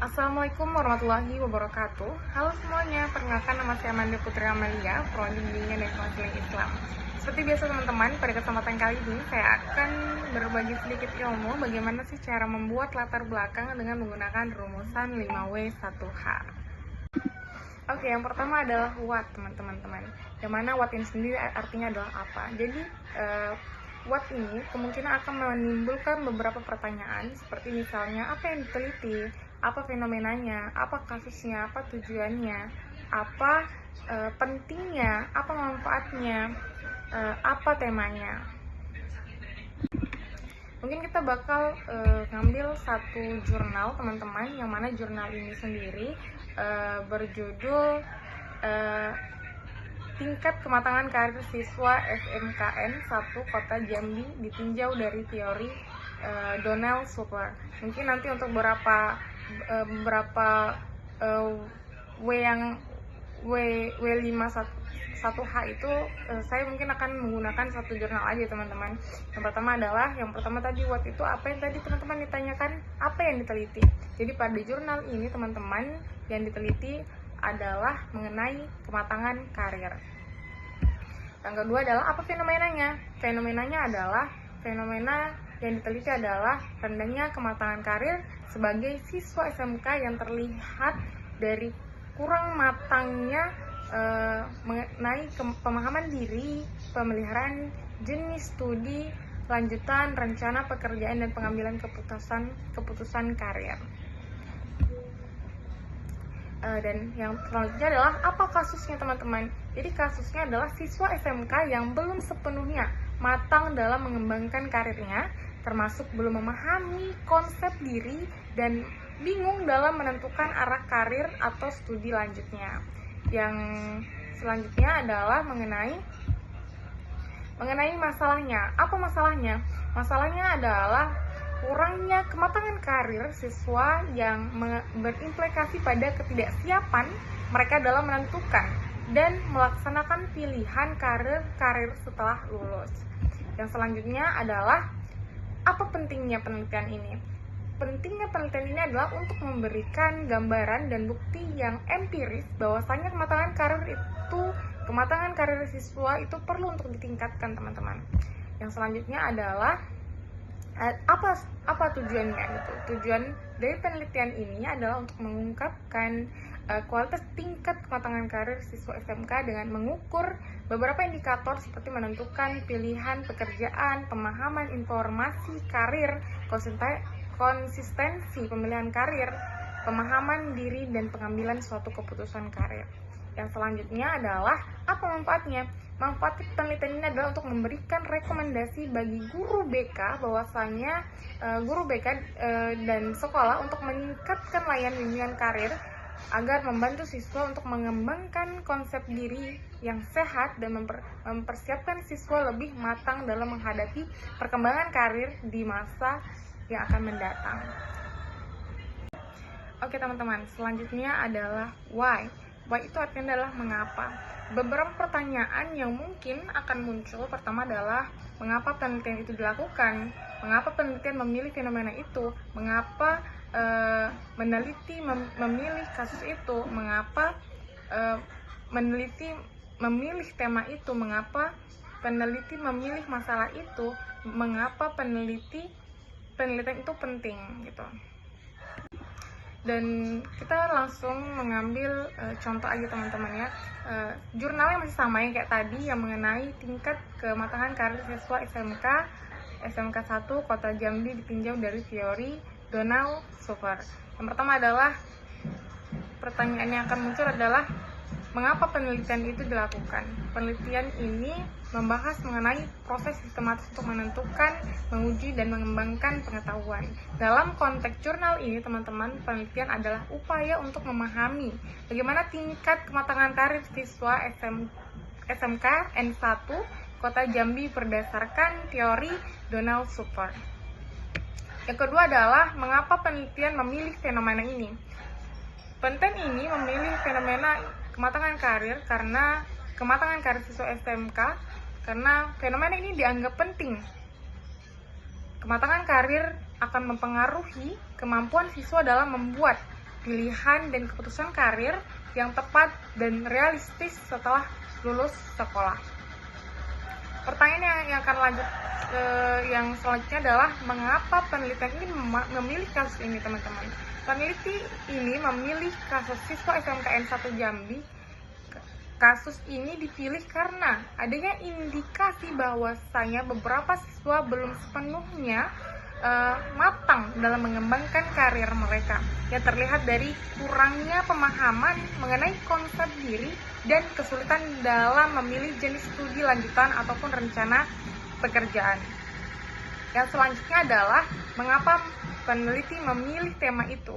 Assalamualaikum warahmatullahi wabarakatuh. Halo semuanya, perkenalkan nama saya Amanda Putri Amalia, Prodi Bimbingan dan Konseling Islam. Seperti biasa teman-teman, pada kesempatan kali ini saya akan berbagi sedikit ilmu bagaimana sih cara membuat latar belakang dengan menggunakan rumusan 5W1H. Oke, yang pertama adalah what, teman-teman. Yang mana what ini sendiri artinya adalah apa? Jadi, what ini kemungkinan akan menimbulkan beberapa pertanyaan, seperti misalnya apa yang diteliti, apa fenomenanya, apa kasusnya, apa tujuannya, apa pentingnya, apa manfaatnya, apa temanya. Mungkin kita bakal ngambil satu jurnal teman-teman, yang mana jurnal ini sendiri berjudul Tingkat Kematangan Karir Siswa SMKN 1 Kota Jambi ditinjau dari teori Donald Super. Mungkin nanti untuk beberapa W51H itu saya mungkin akan menggunakan satu jurnal aja teman-teman. Yang pertama tadi what itu apa yang tadi teman-teman ditanyakan, apa yang diteliti. Jadi pada jurnal ini teman-teman yang diteliti adalah mengenai kematangan karir. Yang kedua adalah apa fenomenanya. Fenomenanya adalah fenomena yang diteliti adalah rendahnya kematangan karir sebagai siswa SMK yang terlihat dari kurang matangnya mengenai pemahaman diri, pemeliharaan jenis studi, lanjutan, rencana pekerjaan, dan pengambilan keputusan karir. Dan yang selanjutnya adalah apa kasusnya teman-teman. Jadi kasusnya adalah siswa SMK yang belum sepenuhnya matang dalam mengembangkan karirnya, termasuk belum memahami konsep diri dan bingung dalam menentukan arah karir atau studi lanjutnya. Yang selanjutnya adalah mengenai masalahnya. Apa masalahnya? Masalahnya adalah kurangnya kematangan karir siswa yang berimplikasi pada ketidaksiapan mereka dalam menentukan dan melaksanakan pilihan karir setelah lulus. Yang selanjutnya adalah apa pentingnya penelitian ini? Pentingnya penelitian ini adalah untuk memberikan gambaran dan bukti yang empiris bahwasanya kematangan karir siswa itu perlu untuk ditingkatkan teman-teman. Yang selanjutnya adalah apa tujuannya gitu. Tujuan dari penelitian ini adalah untuk mengungkapkan kualitas tingkat kematangan karir siswa SMK dengan mengukur beberapa indikator seperti menentukan pilihan pekerjaan, pemahaman informasi karir, konsistensi pemilihan karir, pemahaman diri, dan pengambilan suatu keputusan karir. Yang selanjutnya adalah apa manfaatnya? Manfaat penelitian ini adalah untuk memberikan rekomendasi bagi guru BK bahwasanya guru BK dan sekolah untuk meningkatkan layanan bimbingan karir agar membantu siswa untuk mengembangkan konsep diri yang sehat dan mempersiapkan siswa lebih matang dalam menghadapi perkembangan karir di masa yang akan mendatang. Oke teman-teman, selanjutnya adalah why. Why itu artinya adalah mengapa. Beberapa pertanyaan yang mungkin akan muncul pertama adalah mengapa penelitian itu dilakukan, mengapa penelitian memilih fenomena itu, mengapa memilih kasus itu, mengapa meneliti memilih tema itu, mengapa peneliti memilih masalah itu, mengapa penelitian itu penting gitu. Dan kita langsung mengambil contoh aja teman-teman ya. Jurnalnya masih sama yang kayak tadi, yang mengenai tingkat kematangan karir siswa SMK 1 Kota Jambi ditinjau dari teori Donald Super. Yang pertama adalah pertanyaan yang akan muncul adalah mengapa penelitian itu dilakukan. Penelitian ini membahas mengenai proses sistematis untuk menentukan, menguji, dan mengembangkan pengetahuan. Dalam konteks jurnal ini, teman-teman, penelitian adalah upaya untuk memahami bagaimana tingkat kematangan karir siswa SMK N1 Kota Jambi berdasarkan teori Donald Super. Yang kedua adalah mengapa penelitian memilih fenomena ini. Penelitian ini memilih fenomena kematangan karir karena kematangan karir siswa SMK karena fenomena ini dianggap penting. Kematangan karir akan mempengaruhi kemampuan siswa dalam membuat pilihan dan keputusan karir yang tepat dan realistis setelah lulus sekolah. Pertanyaan yang akan lanjut yang selanjutnya adalah mengapa penelitian ini memilih kasus ini, teman-teman. Peneliti ini memilih kasus siswa SMKN 1 Jambi. Kasus ini dipilih karena adanya indikasi bahwasanya beberapa siswa belum sepenuhnya matang dalam mengembangkan karir mereka, yang terlihat dari kurangnya pemahaman mengenai konsep diri dan kesulitan dalam memilih jenis studi lanjutan ataupun rencana pekerjaan. Yang selanjutnya adalah mengapa peneliti memilih tema itu.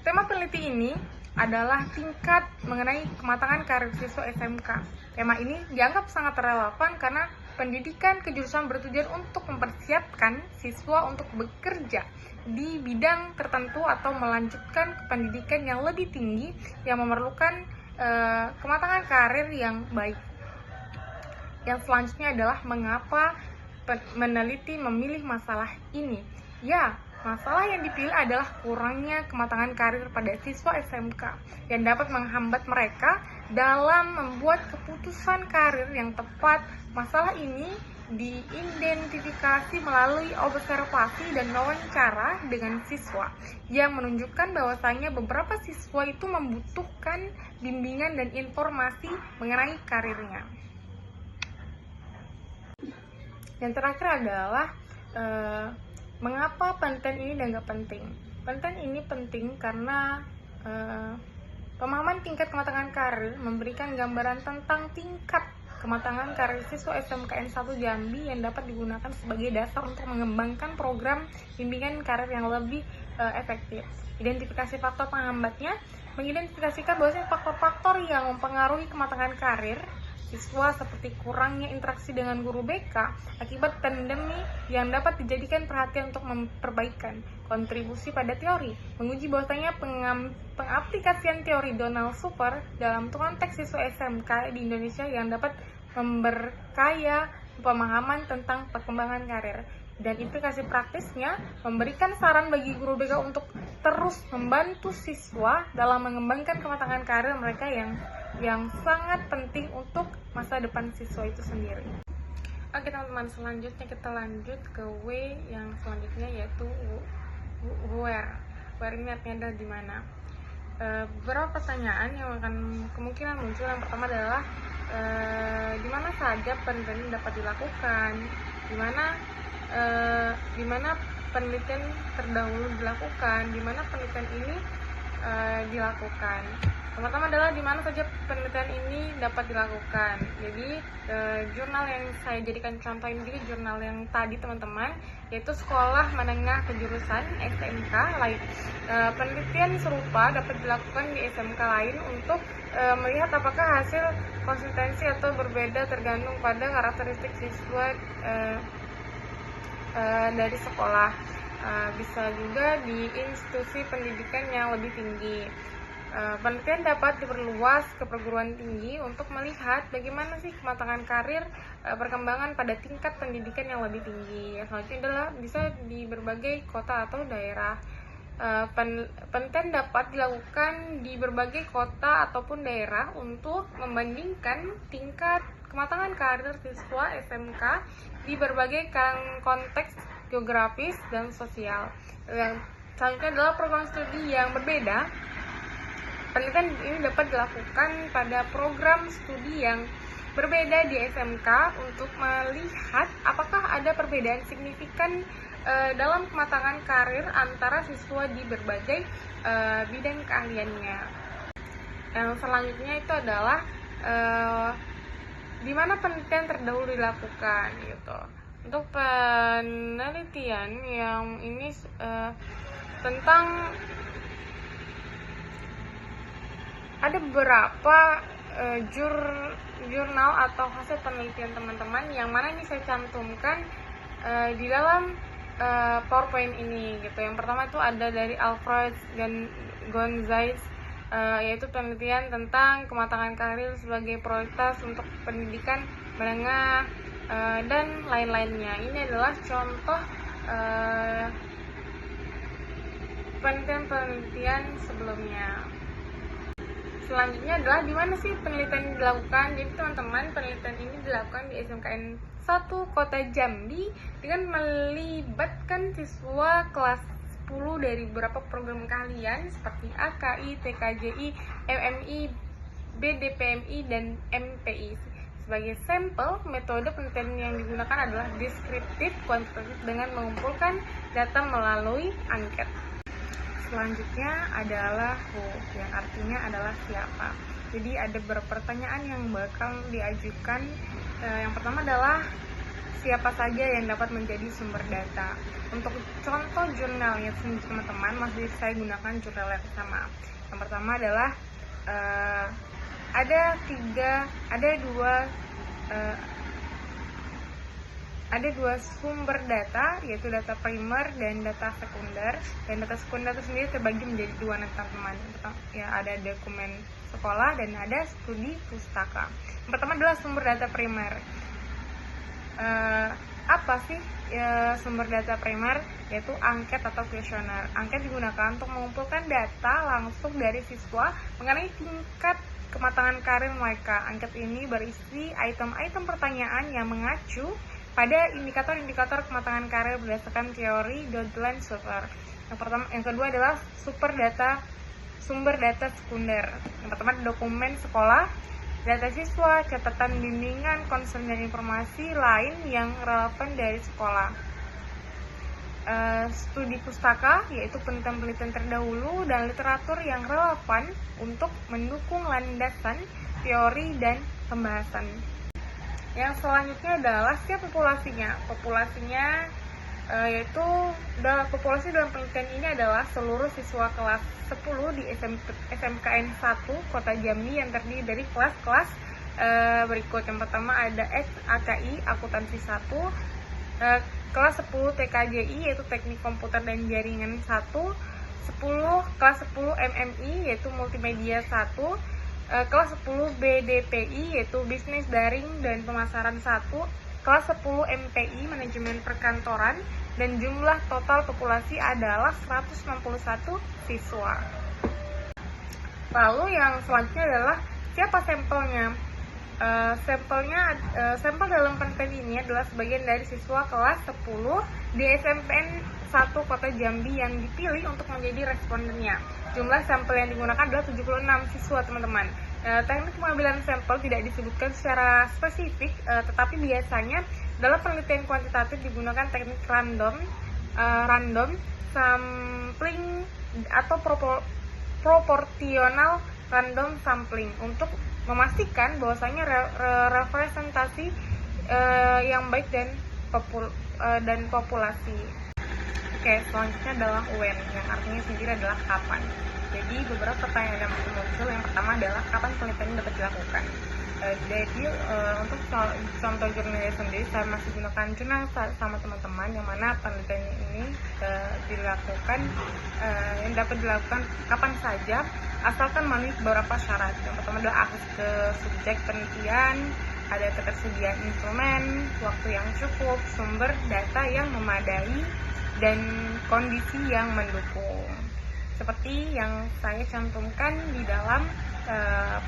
Tema peneliti ini adalah tingkat mengenai kematangan karir siswa SMK. Tema ini dianggap sangat relevan karena pendidikan kejurusan bertujuan untuk mempersiapkan siswa untuk bekerja di bidang tertentu atau melanjutkan ke pendidikan yang lebih tinggi yang memerlukan kematangan karir yang baik. Yang selanjutnya adalah mengapa meneliti memilih masalah ini. Ya, masalah yang dipilih adalah kurangnya kematangan karir pada siswa SMK yang dapat menghambat mereka dalam membuat keputusan karir yang tepat. Masalah ini diidentifikasi melalui observasi dan wawancara dengan siswa yang menunjukkan bahwasanya beberapa siswa itu membutuhkan bimbingan dan informasi mengenai karirnya. Yang terakhir adalah mengapa penelitian ini dianggap penting. Penelitian ini penting karena pemahaman tingkat kematangan karir memberikan gambaran tentang tingkat kematangan karir siswa SMKN 1 Jambi yang dapat digunakan sebagai dasar untuk mengembangkan program bimbingan karir yang lebih efektif. Identifikasi faktor penghambatnya mengidentifikasikan bahwasanya faktor-faktor yang mempengaruhi kematangan karir siswa seperti kurangnya interaksi dengan guru BK akibat pandemi yang dapat dijadikan perhatian untuk memperbaikan kontribusi pada teori, menguji bahwasanya pengaplikasian teori Donald Super dalam konteks siswa SMK di Indonesia yang dapat memperkaya pemahaman tentang perkembangan karir, dan implikasi praktisnya memberikan saran bagi guru BK untuk terus membantu siswa dalam mengembangkan kematangan karir mereka yang sangat penting untuk masa depan siswa itu sendiri. Oke teman-teman, selanjutnya kita lanjut ke W yang selanjutnya, yaitu where. Where ini artinya adalah di mana. Beberapa pertanyaan yang akan kemungkinan muncul. Yang pertama adalah di mana saja penelitian dapat dilakukan, di mana penelitian terdahulu dilakukan, di mana penelitian ini dilakukan. Pertama adalah di mana saja penelitian ini dapat dilakukan. Jadi jurnal yang saya jadikan contoh ini juga jurnal yang tadi teman-teman, yaitu Sekolah Menengah Kejurusan SMK lain. Penelitian serupa dapat dilakukan di SMK lain untuk melihat apakah hasil konsistensi atau berbeda tergantung pada karakteristik siswa dari sekolah. Bisa juga di institusi pendidikan yang lebih tinggi. Penelitian dapat diperluas ke perguruan tinggi untuk melihat bagaimana sih kematangan karir perkembangan pada tingkat pendidikan yang lebih tinggi. Selanjutnya adalah bisa di berbagai kota atau daerah. Penelitian dapat dilakukan di berbagai kota ataupun daerah untuk membandingkan tingkat kematangan karir siswa SMK di berbagai konteks geografis dan sosial. Yang selanjutnya adalah program studi yang berbeda. Penelitian ini dapat dilakukan pada program studi yang berbeda di SMK untuk melihat apakah ada perbedaan signifikan dalam kematangan karir antara siswa di berbagai bidang keahliannya. Yang selanjutnya itu adalah di mana penelitian terdahulu dilakukan gitu. Untuk penelitian yang ini tentang ada beberapa jurnal atau hasil penelitian teman-teman yang mana ini saya cantumkan di dalam PowerPoint ini gitu. Yang pertama itu ada dari Alfred Gonzalez, yaitu penelitian tentang kematangan karir sebagai prioritas untuk pendidikan menengah dan lain-lainnya. Ini adalah contoh penelitian sebelumnya. Selanjutnya adalah di mana sih penelitian ini dilakukan. Jadi teman-teman, penelitian ini dilakukan di SMKN 1 Kota Jambi dengan melibatkan siswa kelas 10 dari beberapa program keahlian seperti AKI, TKJI, MMI, BDPMI, dan MPI. Sebagai sampel, metode penelitian yang digunakan adalah deskriptif kuantitatif dengan mengumpulkan data melalui angket. Selanjutnya adalah who, yang artinya adalah siapa. Jadi ada beberapa pertanyaan yang bakal diajukan. Yang pertama adalah siapa saja yang dapat menjadi sumber data. Untuk contoh jurnalnya teman-teman, masih saya gunakan jurnal yang sama. Yang pertama adalah ada dua sumber data, yaitu data primer dan data sekunder. Dan data sekunder itu sendiri terbagi menjadi dua, teman-teman. Ya, ada dokumen sekolah dan ada studi pustaka. Yang pertama adalah sumber data primer. Apa sih sumber data primer? Yaitu angket atau kuesioner. Angket digunakan untuk mengumpulkan data langsung dari siswa mengenai tingkat kematangan karir mereka. Angket ini berisi item-item pertanyaan yang mengacu pada indikator-indikator kematangan karir berdasarkan teori Dodland-Sutler. Yang kedua adalah sumber data sekunder. Yang pertama dokumen sekolah, data siswa, catatan bimbingan, konsen dan informasi lain yang relevan dari sekolah. Studi pustaka, yaitu penelitian terdahulu dan literatur yang relevan untuk mendukung landasan teori dan pembahasan. Yang selanjutnya adalah siapa populasinya. Yaitu populasi dalam penelitian ini adalah seluruh siswa kelas 10 di SMKN 1 Kota Jambi yang terdiri dari kelas-kelas berikut. Yang pertama ada AKI, akuntansi 1, kelas 10 TKJI, yaitu teknik komputer dan jaringan 1, kelas 10 MMI, yaitu multimedia 1, kelas 10 BDPI, yaitu bisnis daring dan pemasaran 1, kelas 10 MPI, manajemen perkantoran, dan jumlah total populasi adalah 161 siswa. Lalu yang selanjutnya adalah siapa sampelnya. Sampel dalam penelitian ini adalah sebagian dari siswa kelas 10 di SMPN 1 Kota Jambi yang dipilih untuk menjadi respondennya. Jumlah sampel yang digunakan adalah 76 siswa, teman-teman. Teknik pengambilan sampel tidak disebutkan secara spesifik, tetapi biasanya dalam penelitian kuantitatif digunakan teknik random sampling atau proportional random sampling untuk memastikan bahwasanya representasi yang baik dan populasi. Oke, selanjutnya adalah when, yang artinya sendiri adalah kapan. Jadi beberapa pertanyaan yang muncul. Yang pertama adalah kapan penelitian dapat dilakukan. Jadi untuk contoh jurnalnya sendiri, saya masih gunakan jurnal sama teman-teman, yang mana penelitian ini yang dapat dilakukan kapan saja, asalkan memenuhi beberapa syarat. Yang pertama adalah akses ke subjek penelitian, ada ketersediaan instrumen, waktu yang cukup, sumber data yang memadai, dan kondisi yang mendukung. Seperti yang saya cantumkan di dalam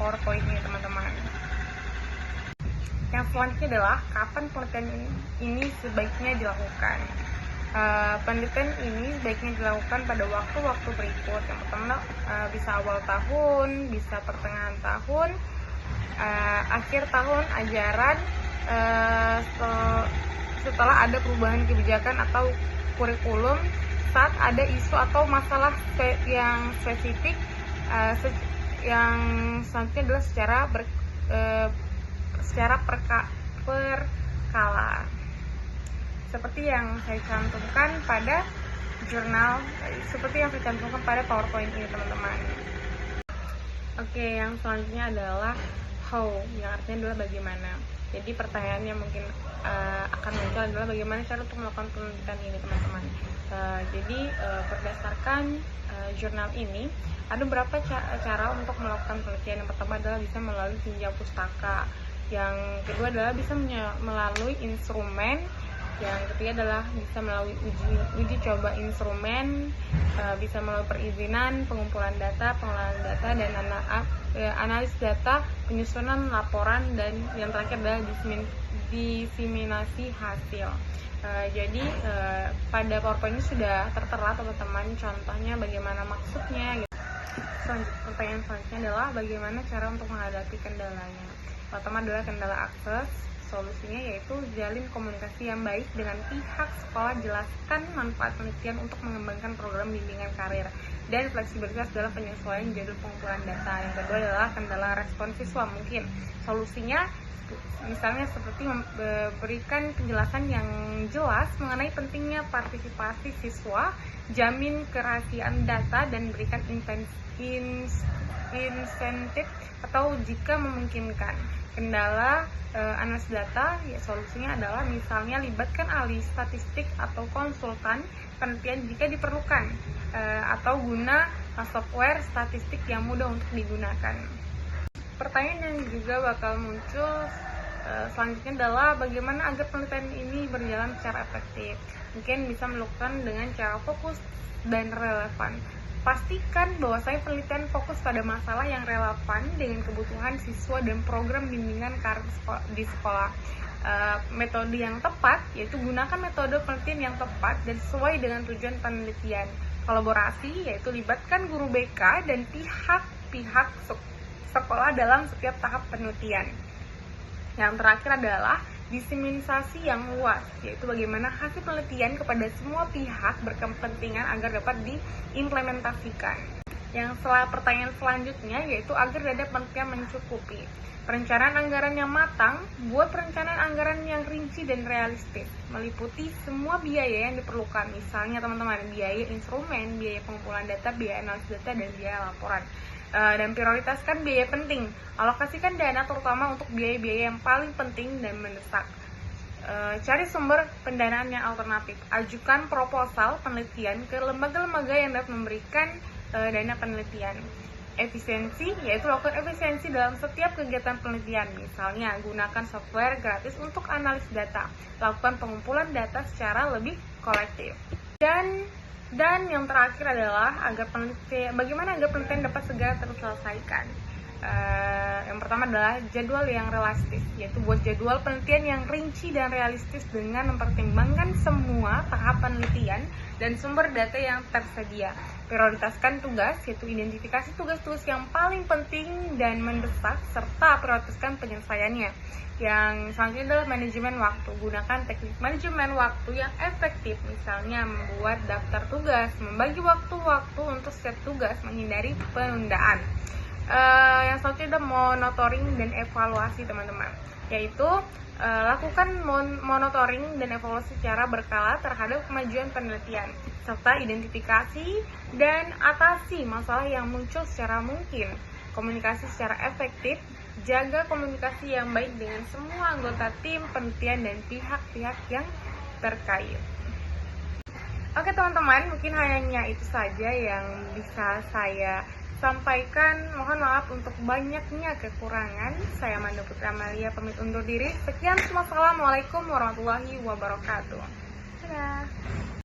PowerPoint ini, teman-teman. Yang selanjutnya adalah kapan penelitian ini sebaiknya dilakukan. Penelitian ini sebaiknya dilakukan pada waktu-waktu berikut. Yang pertama bisa awal tahun, bisa pertengahan tahun, akhir tahun ajaran, setelah ada perubahan kebijakan atau kurikulum, saat ada isu atau masalah yang spesifik. Yang selanjutnya adalah secara perkala, seperti yang saya cantumkan pada jurnal, seperti yang saya cantumkan pada PowerPoint ini, teman-teman. Oke, yang selanjutnya adalah how, yang artinya adalah bagaimana. Jadi pertanyaan yang mungkin akan muncul adalah bagaimana cara untuk melakukan penelitian ini, teman-teman. Jadi berdasarkan jurnal ini ada beberapa cara untuk melakukan penelitian. Yang pertama adalah bisa melalui tinjau pustaka. Yang kedua adalah bisa melalui instrumen Yang ketiga adalah bisa melalui uji coba instrumen, bisa melalui perizinan, pengumpulan data, pengelolaan data, dan analis data, penyusunan laporan, dan yang terakhir adalah diseminasi hasil. Jadi pada PowerPoint ini sudah tertera teman-teman contohnya bagaimana maksudnya gitu. Pertanyaan selanjutnya adalah bagaimana cara untuk menghadapi kendalanya. Pertama adalah kendala akses. Solusinya yaitu jalin komunikasi yang baik dengan pihak sekolah, jelaskan manfaat penelitian untuk mengembangkan program bimbingan karir, dan fleksibilitas dalam penyesuaian jadwal pengumpulan data. Yang kedua adalah kendala respon siswa. Mungkin solusinya misalnya seperti memberikan penjelasan yang jelas mengenai pentingnya partisipasi siswa, jamin kerahasiaan data, dan berikan insentif atau jika memungkinkan. Kendala analis data, ya solusinya adalah misalnya libatkan ahli statistik atau konsultan penelitian jika diperlukan, atau guna software statistik yang mudah untuk digunakan. Pertanyaan yang juga bakal muncul selanjutnya adalah bagaimana agar penelitian ini berjalan secara efektif. Mungkin bisa melakukan dengan cara fokus dan relevan. Pastikan bahwasanya penelitian fokus pada masalah yang relevan dengan kebutuhan siswa dan program bimbingan karir di sekolah. Metode yang tepat yaitu gunakan metode penelitian yang tepat dan sesuai dengan tujuan penelitian. Kolaborasi yaitu libatkan guru BK dan pihak-pihak sekolah dalam setiap tahap penelitian. Yang terakhir adalah diseminasi yang luas, yaitu bagaimana hasil penelitian kepada semua pihak berkepentingan agar dapat diimplementasikan. Yang pertanyaan selanjutnya yaitu agar dana penelitian mencukupi. Perencanaan anggaran yang matang, buat perencanaan anggaran yang rinci dan realistis, meliputi semua biaya yang diperlukan, misalnya teman-teman, biaya instrumen, biaya pengumpulan data, biaya analisis data, dan biaya laporan. Dan prioritaskan biaya penting, alokasikan dana terutama untuk biaya-biaya yang paling penting dan mendesak. Cari sumber pendanaan yang alternatif, ajukan proposal penelitian ke lembaga-lembaga yang dapat memberikan dana penelitian. Efisiensi, yaitu lakukan efisiensi dalam setiap kegiatan penelitian, misalnya gunakan software gratis untuk analisis data, lakukan pengumpulan data secara lebih kolektif. Dan yang terakhir adalah bagaimana agar penelitian dapat segera terselesaikan. Yang pertama adalah jadwal yang realistis, yaitu buat jadwal penelitian yang rinci dan realistis dengan mempertimbangkan semua tahap penelitian dan sumber data yang tersedia. Prioritaskan tugas, yaitu identifikasi tugas-tugas yang paling penting dan mendesak, serta prioritaskan penyelesaiannya. Yang selanjutnya adalah manajemen waktu. Gunakan teknik manajemen waktu yang efektif, misalnya membuat daftar tugas, membagi waktu-waktu untuk setiap tugas, menghindari penundaan. Yang selanjutnya adalah monitoring dan evaluasi, teman-teman, yaitu lakukan monitoring dan evaluasi secara berkala terhadap kemajuan penelitian, serta identifikasi dan atasi masalah yang muncul secara mungkin. Komunikasi secara efektif, jaga komunikasi yang baik dengan semua anggota tim penelitian dan pihak-pihak yang terkait. Oke teman-teman, mungkin hanya itu saja yang bisa saya sampaikan. Mohon maaf untuk banyaknya kekurangan. Saya Amanda Putri Amalia pamit undur diri. Sekian, assalamualaikum warahmatullahi wabarakatuh. Dadah.